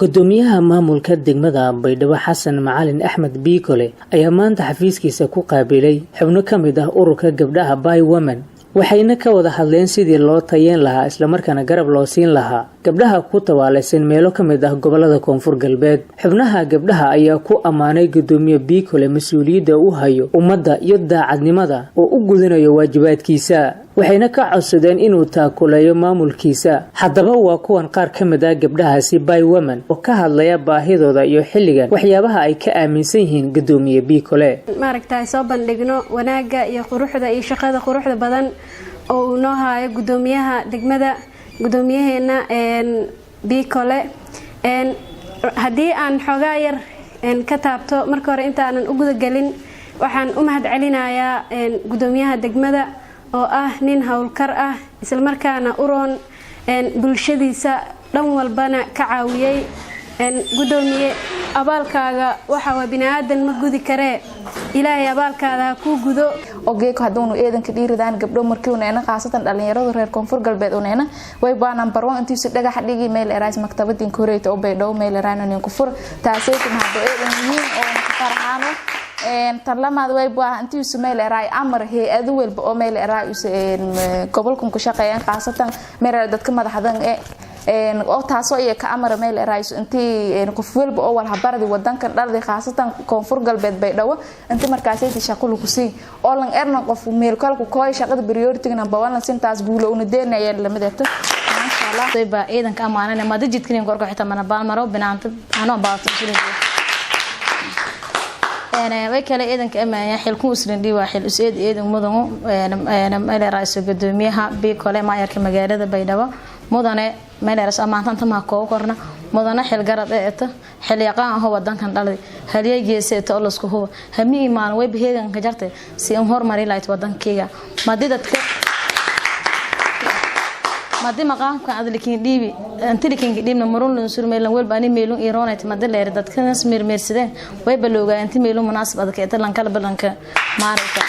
gudoomiyaha maamulka degmada Baydhabo Xasan Macalin Axmed Biikole ayaa maanta xafiiskiisa ku qaabilay xubno kamid ah ururka gabdhaha By Women waxayna ka wada hadleen sidii loo tayeen lahaa isla markaana garab loo siin lahaa gabdhaha ku tawaalaysan meelo kamid ah gobolada Koonfur Galbeed. xubnaha gabdhaha ayaa ku amaanay gudoomiye Biikole mas'uuliyadda uu hayo ummadda iyo daacadnimada oo u gudanayo waajibaadkiisa, waxayna ka codsadeen inuu taakuleeyo maamulkiisa. haddaba waa kuwan qaar kamid ah gabdhahaasi By Women oo ka hadlaya baahidooda iyo xilligan waxyaabaha ay ka aaminsan yihiin gudoomiye Biikole. maaragtay soo bandhigno wanaaga iyo quruxda iyo shaqada quruxda badan oo uu noo hayo gudoomiyaha degmada gudoomiyaheena Biikole. haddii aan xogaa yar ka taabto marka hore intaanan u guda galin waxaan u mahad celinayaa gudoomiyaha degmada oo ah nin hawlkar ah isla markaana u roon bulshadiisa dhan walbana ka caawiyay. gudoomiye abaalkaaga waxa waa bini'aadan ma gudi karee ilaahay abaalkaada ku gudo ogeeko hadduu eedanka dhiiridaan gabdho markii uu qaasatan dhalinyarada reer Koonfur Galbeed uu way baa number 1 intii si dhagax dhigi meel eraas maktabadin koreeyta oo Baydhabo meel eraan ku fur taasay ku mahad eedan yihiin oo farxaano tan lamaad way baa intii si meel eraay amar hay'ad walba oo meel eraay gobolkan ku shaqeeyaan qaasatan meel dadka madaxdan oo taasoo ay ka amar meel eraay intii qof walba oo wal habardi wadankan dhalday qaasatan Koonfur Galbeed Baydhabo intii markaas ay shaqo lagu sii oo lan erna qof meel kale ku kooy shaqada priority number 1 sintaas guulo una deenayeen lamadeeto maasha Allah way baa eedan ka amaanana ma dijidkeen gorgo xitaa mana baan maro binaanta ano baato way kale eedanka amaanaya xilku usrindii waa xil useed eedan mudan meel eraay gudoomiyaha Biikole maayarka magaalada Baydhabo mudane meel eraas amaantanta ma koo korna mudane xil garad eeta xil yaqaan ah wadankan dhalay haliyay geeseeta oo lasku hubo hami imaan way biheegan ka jartay si aan horumari lahayd wadankeega madidadka madi maqaamka adlikin dhiibi antilikin dhiibna marun surmeelan walba ani meelun iroonayt madaleer dadkan smirmeersadeen way baloogaa intii meelun munaasabad ka talan kala balanka maarayta.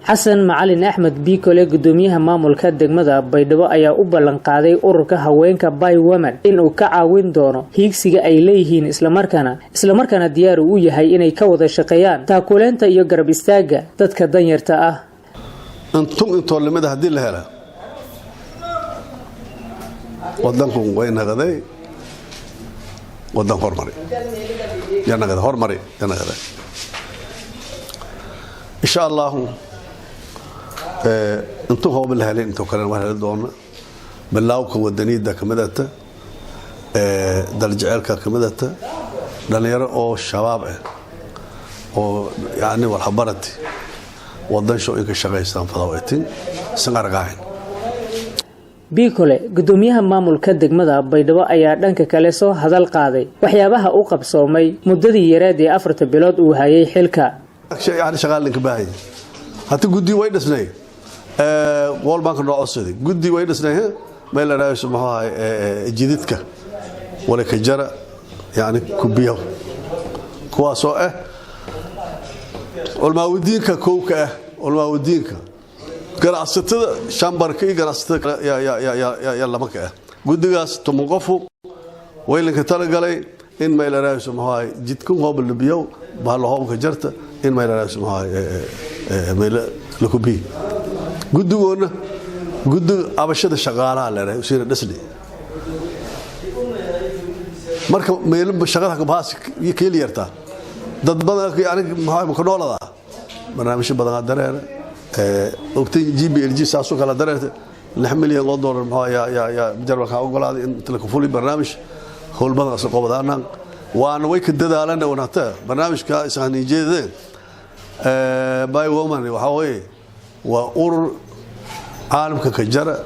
Xasan Macalin Axmed Biikole gudoomiyaha maamulka degmada Baydhabo ayaa u ballan qaaday ururka haweenka By Women inuu ka caawin doono hiigsiga ay leeyihiin isla markaana diyaar u yahay inay ka wada shaqeeyaan taakuleenta iyo garab istaaga dadka danyarta ah. intuu limada hadii la helo wadanku way naqday wadan hormari insha Allah intuu hoob la helay intuu kale wax la doono bilawka wadanida kamidata daljeelka kamidata dhalinyaro oo shabaab ah oo yaani wal habarati wadan soo in ka shaqeystaan fadawaatin sangarqaayn. Biikole gudoomiyaha maamulka degmada Baydhabo ayaa dhanka kale soo hadal qaaday waxyaabaha uu qabsoomay muddadii yareed ee 4 bilood uu hayay xilka. يعني شغالين كباهي هاتي قدي وين اسناي وول بانك نوع عصدي قدي وين اسناي ما إلا رأي سماها جديدك ولا كجرا يعني كبيو كواسوه والماودين ككوكه والماودين قراصته شامبركي قراصته يا لمكه قديgaas tumunqofu weelanka tala galay in ma ila raayo sumaaha jidku hoob libiyo bahal hoobka jarta in ma ila raayo sumaaha meel la kubi gudigoona gudi abashada shaqaalaha la raayo sida dhisni marka meel shaqada ka baas keeniyarta dad badan yani ma ka noolada barnaamij badan dareer waqti GBLG saaso kala dareerta $6 milyan ma ya jarwalka ogolaaday in la ku fulay barnaamij هول بدن أسقط بدانا وأنا ويك الدلالة ونحتى برنامج كإسهان يجيدين باي وومن وحوي وأور عالم كجرة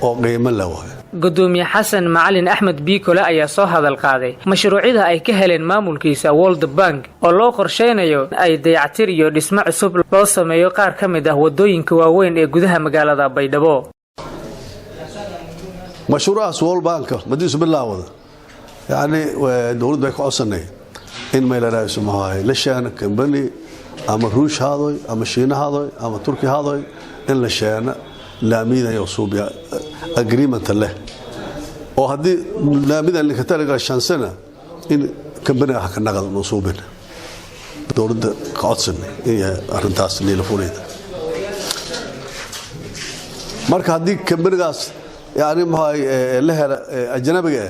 وقيم له. gudoomiye Xasan Macalin Axmed Biikole ayaa soo hadal qaaday mashruucida ay ka heleen maamulkiisa World Bank oo loo qorsheynayo ay dayactir iyo dhismo cusub loo sameeyo qaar ka mid ah wadooyinka waaweyn ee gudaha magaalada Baydhabo. مشروع World Bank مديس بالله يعني دولة بيك عصني إن ما إلى رئيس مهاي لشان كمبني أما روش هذا أما شين هذا أما تركي هذا إن لشان لا ميدا يوصوب agreement له وهذه لا ميدا اللي كترجع 5 سنة in kambaniga ka naqad noo suubin dowladda qodsan iyo arintaas leela fuleeda marka hadii kambanigaas yaani maxay la hela ajnabiga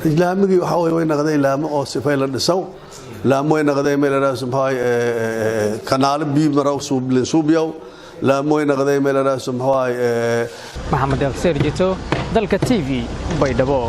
islaamigi waxa way naqday laamo oo sifay la dhisaw laamo way naqday meel raas maxay kanaal biib maraw suubiyow laamo way naqday meel raas maxay Maxamed Al Serjito dalka TV Baydhabo